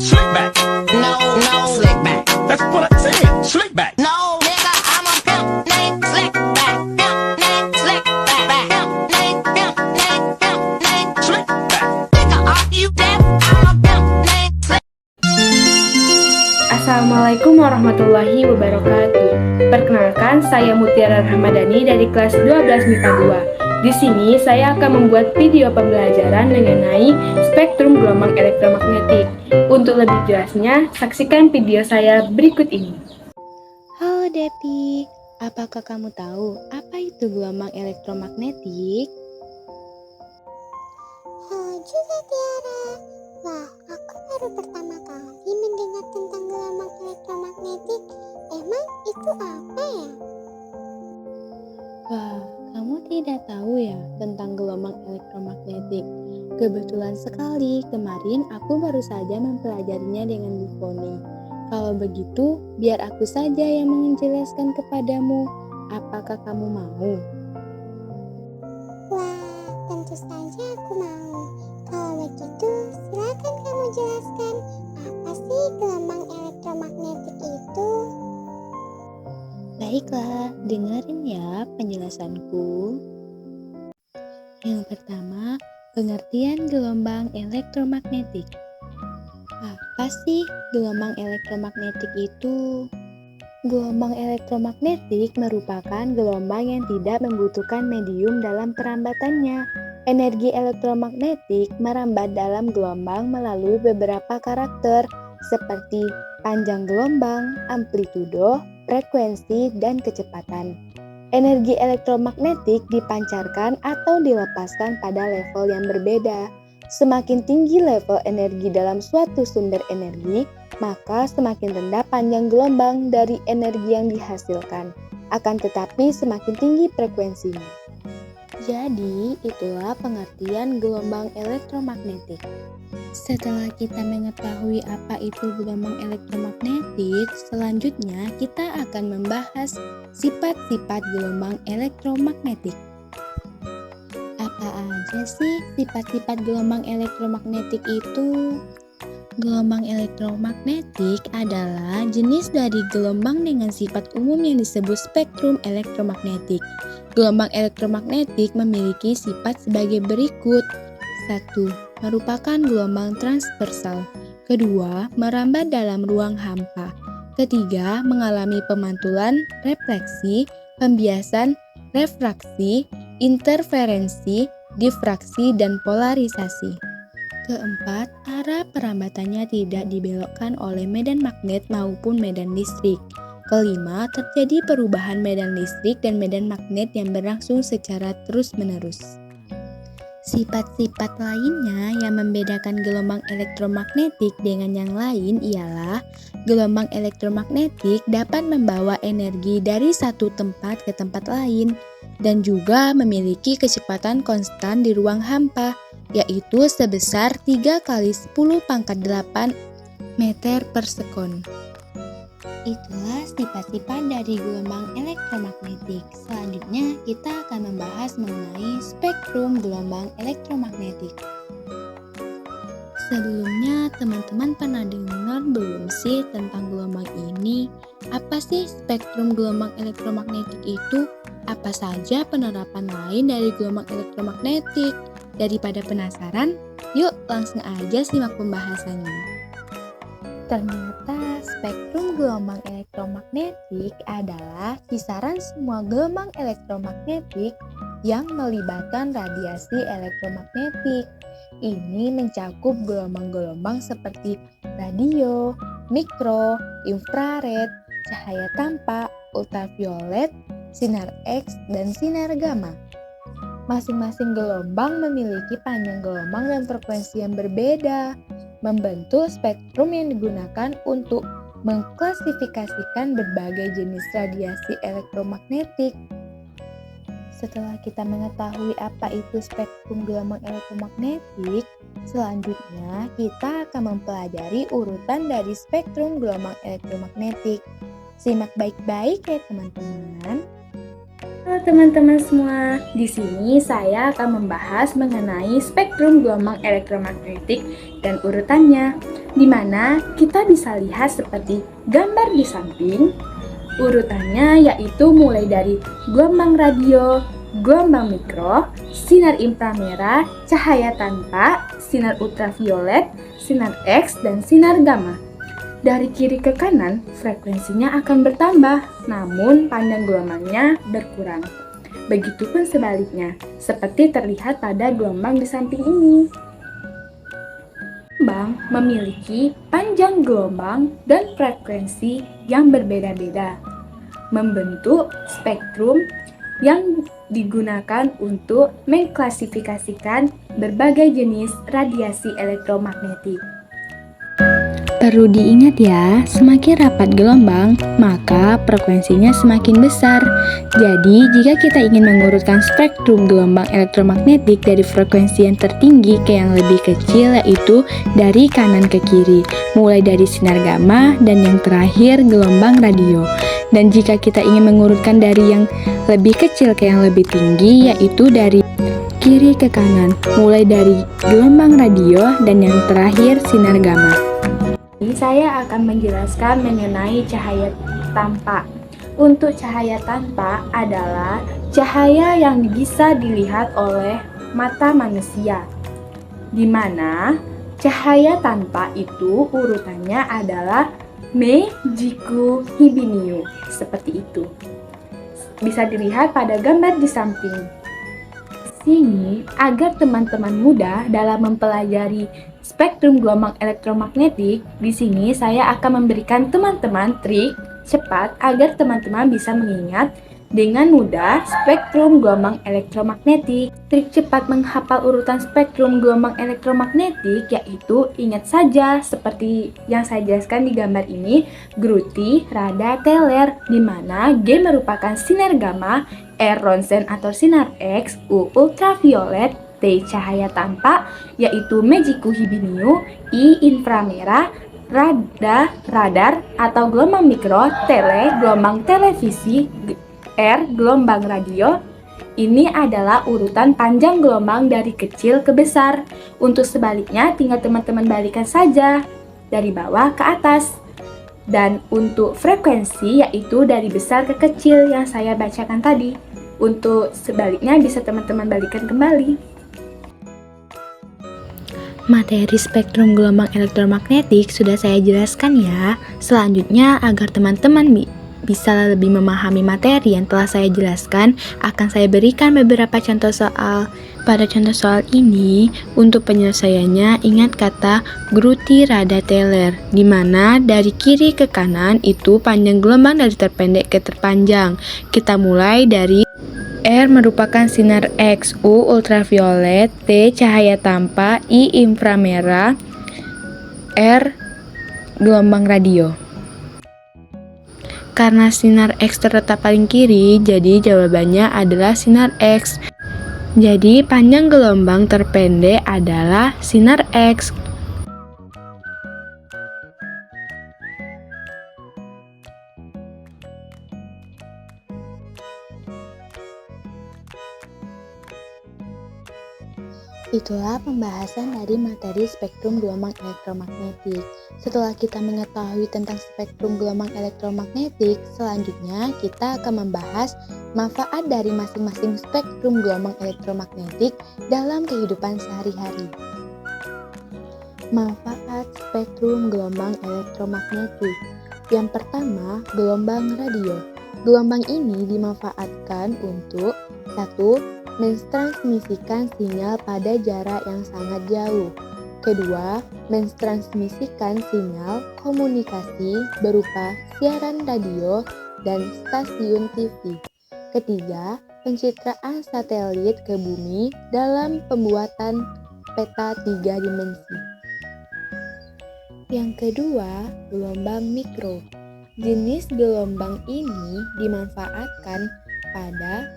Slick back. No, slick back. That's what I said. Slick back. No, nigga, I'm a pimp named Slick back. Pimp named Slick back. Pimp named Slick back. Nigga, are you deaf? I'm a pimp named Slick. Assalamualaikum warahmatullahi wabarakatuh. Perkenalkan, saya Mutiara Rahmadani dari kelas 12 MIPA 2. Di sini saya akan membuat video pembelajaran mengenai spektrum gelombang elektromagnetik. Untuk lebih jelasnya, saksikan video saya berikut ini. Halo Depi, apakah kamu tahu apa itu gelombang elektromagnetik? Halo juga Tiara. Wah, aku baru pertama kali mendengar tentang gelombang elektromagnetik. Emang itu apa ya? Wah, kamu tidak tahu ya tentang gelombang elektromagnetik. Kebetulan sekali, kemarin aku baru saja mempelajarinya dengan Bu Foni. Kalau begitu, biar aku saja yang menjelaskan kepadamu. Apakah kamu mau? Wah, tentu saja aku mau. Kalau begitu, silakan kamu jelaskan apa sih gelombang elektromagnetik itu? Baiklah, dengerin ya penjelasanku. Yang pertama, pengertian gelombang elektromagnetik. Apa sih gelombang elektromagnetik itu? Gelombang elektromagnetik merupakan gelombang yang tidak membutuhkan medium dalam perambatannya. Energi elektromagnetik merambat dalam gelombang melalui beberapa karakter seperti panjang gelombang, amplitudo, frekuensi, dan kecepatan. Energi elektromagnetik dipancarkan atau dilepaskan pada level yang berbeda. Semakin tinggi level energi dalam suatu sumber energi, maka semakin rendah panjang gelombang dari energi yang dihasilkan. Akan tetapi semakin tinggi frekuensinya. Jadi, itulah pengertian gelombang elektromagnetik. Setelah kita mengetahui apa itu gelombang elektromagnetik, selanjutnya kita akan membahas sifat-sifat gelombang elektromagnetik. Apa aja sih sifat-sifat gelombang elektromagnetik itu? Gelombang elektromagnetik adalah jenis dari gelombang dengan sifat umum yang disebut spektrum elektromagnetik. Gelombang elektromagnetik memiliki sifat sebagai berikut. 1. Merupakan gelombang transversal. Kedua, merambat dalam ruang hampa. Ketiga, mengalami pemantulan, refleksi, pembiasan, refraksi, interferensi, difraksi, dan polarisasi. Keempat, arah perambatannya tidak dibelokkan oleh medan magnet maupun medan listrik. Kelima, terjadi perubahan medan listrik dan medan magnet yang berlangsung secara terus-menerus. Sifat-sifat lainnya yang membedakan gelombang elektromagnetik dengan yang lain ialah gelombang elektromagnetik dapat membawa energi dari satu tempat ke tempat lain dan juga memiliki kecepatan konstan di ruang hampa, yaitu sebesar 3 kali 10 pangkat 8 meter per sekon. Itulah sifat-sifat dari gelombang elektromagnetik. Selanjutnya kita akan membahas mengenai spektrum gelombang elektromagnetik. Sebelumnya teman-teman pernah dengar belum sih tentang gelombang ini? Apa sih spektrum gelombang elektromagnetik itu? Apa saja penerapan lain dari gelombang elektromagnetik? Daripada penasaran, yuk langsung aja simak pembahasannya. Ternyata spektrum gelombang elektromagnetik adalah kisaran semua gelombang elektromagnetik yang melibatkan radiasi elektromagnetik. Ini mencakup gelombang-gelombang seperti radio, mikro, infrared, cahaya tampak, ultraviolet, sinar X, dan sinar gamma. Masing-masing gelombang memiliki panjang gelombang dan frekuensi yang berbeda, membentuk spektrum yang digunakan untuk mengklasifikasikan berbagai jenis radiasi elektromagnetik. Setelah kita mengetahui apa itu spektrum gelombang elektromagnetik, selanjutnya kita akan mempelajari urutan dari spektrum gelombang elektromagnetik. Simak baik-baik ya teman-teman. Halo teman-teman semua, di sini saya akan membahas mengenai spektrum gelombang elektromagnetik dan urutannya. di mana kita bisa lihat seperti gambar di samping. Urutannya yaitu mulai dari gelombang radio, gelombang mikro, sinar inframerah, cahaya tanpa, sinar ultraviolet, sinar X, dan sinar gamma. Dari kiri ke kanan, frekuensinya akan bertambah, namun panjang gelombangnya berkurang. Begitupun sebaliknya, seperti terlihat pada gelombang di samping ini. Gelombang memiliki panjang gelombang dan frekuensi yang berbeda-beda, membentuk spektrum yang digunakan untuk mengklasifikasikan berbagai jenis radiasi elektromagnetik. Perlu diingat ya, semakin rapat gelombang, maka frekuensinya semakin besar. Jadi, jika kita ingin mengurutkan spektrum gelombang elektromagnetik dari frekuensi yang tertinggi ke yang lebih kecil, yaitu dari kanan ke kiri, mulai dari sinar gamma dan yang terakhir gelombang radio. Dan jika kita ingin mengurutkan dari yang lebih kecil ke yang lebih tinggi, yaitu dari kiri ke kanan, mulai dari gelombang radio dan yang terakhir sinar gamma. Ini saya akan menjelaskan mengenai cahaya tanpa. Untuk cahaya tanpa adalah cahaya yang bisa dilihat oleh mata manusia, di mana cahaya tanpa itu urutannya adalah Me, Jiku, Hibiniu, seperti itu. Bisa dilihat pada gambar di samping. Sini, agar teman-teman mudah dalam mempelajari spektrum gelombang elektromagnetik, di sini saya akan memberikan teman-teman trik cepat agar teman-teman bisa mengingat dengan mudah spektrum gelombang elektromagnetik. Trik cepat menghafal urutan spektrum gelombang elektromagnetik yaitu ingat saja seperti yang saya jelaskan di gambar ini, Gruti, Radar, Teller, di mana G merupakan sinar gamma, R ronsen atau sinar X, U ultraviolet, T cahaya tanpa yaitu Mejiku Hibiniu, I inframerah, radar atau gelombang mikro, tele gelombang televisi, R gelombang radio. Ini adalah urutan panjang gelombang dari kecil ke besar. Untuk sebaliknya tinggal teman-teman balikan saja dari bawah ke atas. Dan untuk frekuensi yaitu dari besar ke kecil yang saya bacakan tadi. Untuk sebaliknya bisa teman-teman balikan kembali. Materi spektrum gelombang elektromagnetik sudah saya jelaskan ya. Selanjutnya, agar teman-teman bisa lebih memahami materi yang telah saya jelaskan, akan saya berikan beberapa contoh soal. Pada contoh soal ini, untuk penyelesaiannya ingat kata Gruti, Radar, Teller, di mana dari kiri ke kanan itu panjang gelombang dari terpendek ke terpanjang. Kita mulai dari R merupakan sinar X, U ultraviolet, T cahaya tanpa, I inframerah, R gelombang radio. Karena sinar X terletak paling kiri, jadi jawabannya adalah sinar X. Jadi panjang gelombang terpendek adalah sinar X. Itulah pembahasan dari materi spektrum gelombang elektromagnetik. Setelah kita mengetahui tentang spektrum gelombang elektromagnetik, selanjutnya kita akan membahas manfaat dari masing-masing spektrum gelombang elektromagnetik dalam kehidupan sehari-hari. Manfaat spektrum gelombang elektromagnetik. Yang pertama, gelombang radio. Gelombang ini dimanfaatkan untuk 1. Mentransmisikan sinyal pada jarak yang sangat jauh. Kedua, mentransmisikan sinyal komunikasi berupa siaran radio dan stasiun TV. Ketiga, pencitraan satelit ke bumi dalam pembuatan peta 3 dimensi. Yang kedua, gelombang mikro. Jenis gelombang ini dimanfaatkan pada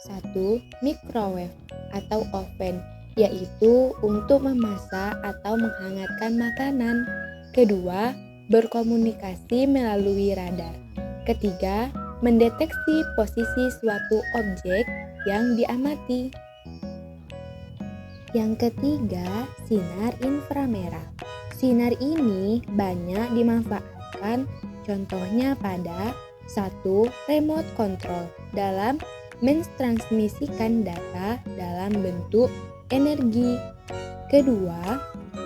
1. Microwave atau oven, yaitu untuk memasak atau menghangatkan makanan. Kedua, berkomunikasi melalui radar. Ketiga, mendeteksi posisi suatu objek yang diamati. Yang ketiga, sinar inframerah. Sinar ini banyak dimanfaatkan, contohnya pada 1. Remote control dalam mentransmisikan data dalam bentuk energi. Kedua,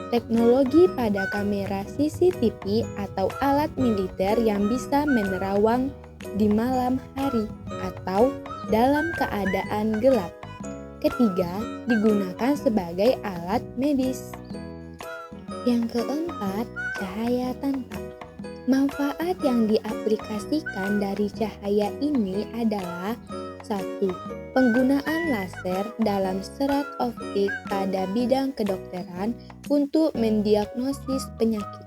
teknologi pada kamera CCTV atau alat militer yang bisa menerawang di malam hari atau dalam keadaan gelap. Ketiga, digunakan sebagai alat medis. Yang keempat, cahaya tanpa. Manfaat yang diaplikasikan dari cahaya ini adalah 1. Penggunaan laser dalam serat optik pada bidang kedokteran untuk mendiagnosis penyakit.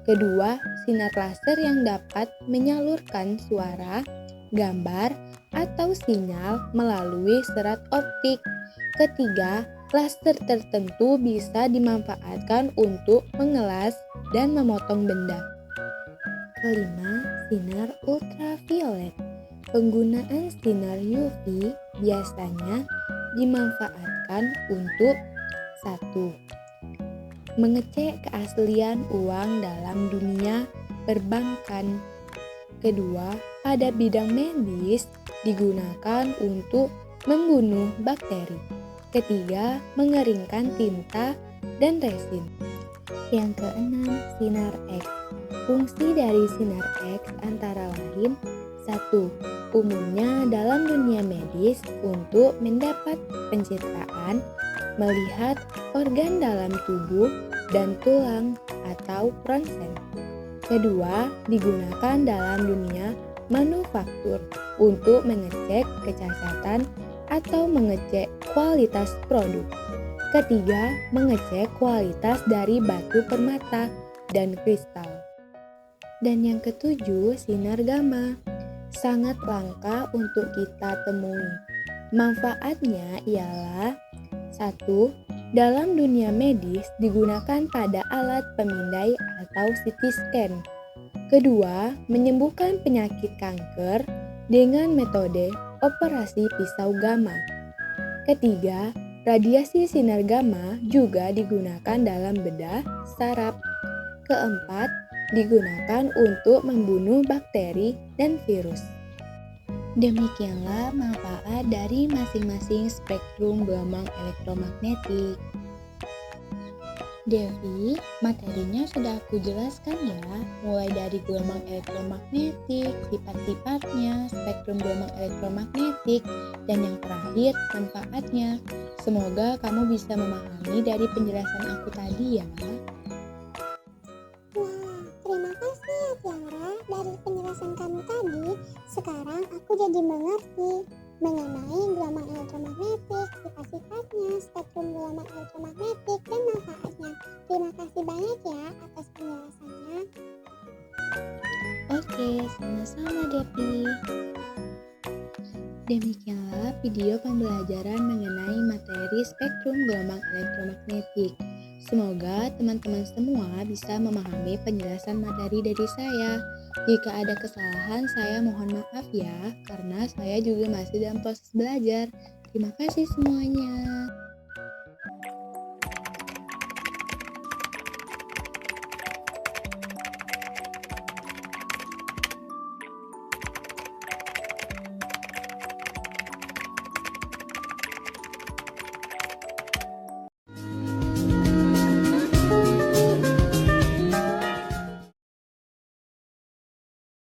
Kedua, sinar laser yang dapat menyalurkan suara, gambar, atau sinyal melalui serat optik. Ketiga, laser tertentu bisa dimanfaatkan untuk mengelas dan memotong benda. Kelima, sinar ultraviolet. Penggunaan sinar UV biasanya dimanfaatkan untuk 1. Mengecek keaslian uang dalam dunia perbankan. Kedua, pada bidang medis digunakan untuk membunuh bakteri. Ketiga, mengeringkan tinta dan resin. Yang keenam, sinar X. Fungsi dari sinar X antara lain 1. Umumnya dalam dunia medis untuk mendapat pencitraan, melihat organ dalam tubuh dan tulang atau ronsen. Kedua, digunakan dalam dunia manufaktur untuk mengecek kecacatan atau mengecek kualitas produk. Ketiga, mengecek kualitas dari batu permata dan kristal. Dan yang ketujuh, sinar gamma. Sangat langka untuk kita temui. Manfaatnya ialah 1. Dalam dunia medis digunakan pada alat pemindai atau CT scan. Kedua, menyembuhkan penyakit kanker dengan metode operasi pisau gamma. Ketiga, radiasi sinar gamma juga digunakan dalam bedah saraf. Keempat, digunakan untuk membunuh bakteri dan virus. Demikianlah manfaat dari masing-masing spektrum gelombang elektromagnetik. Devi, materinya sudah aku jelaskan ya, mulai dari gelombang elektromagnetik, sifat-sifatnya, spektrum gelombang elektromagnetik, dan yang terakhir, manfaatnya. Semoga kamu bisa memahami dari penjelasan aku tadi ya. Wah, terima kasih ya Tiara. Dari penjelasan kamu tadi, sekarang aku jadi mengerti mengenai gelombang elektromagnetik, sifat-sifatnya, spektrum gelombang elektromagnetik, dan manfaatnya. Terima kasih banyak ya atas penjelasannya. Oke, sama-sama Devi. Demikianlah video pembelajaran mengenai materi spektrum gelombang elektromagnetik. Semoga teman-teman semua bisa memahami penjelasan materi dari saya. Jika ada kesalahan, saya mohon maaf ya, karena saya juga masih dalam proses belajar. Terima kasih semuanya.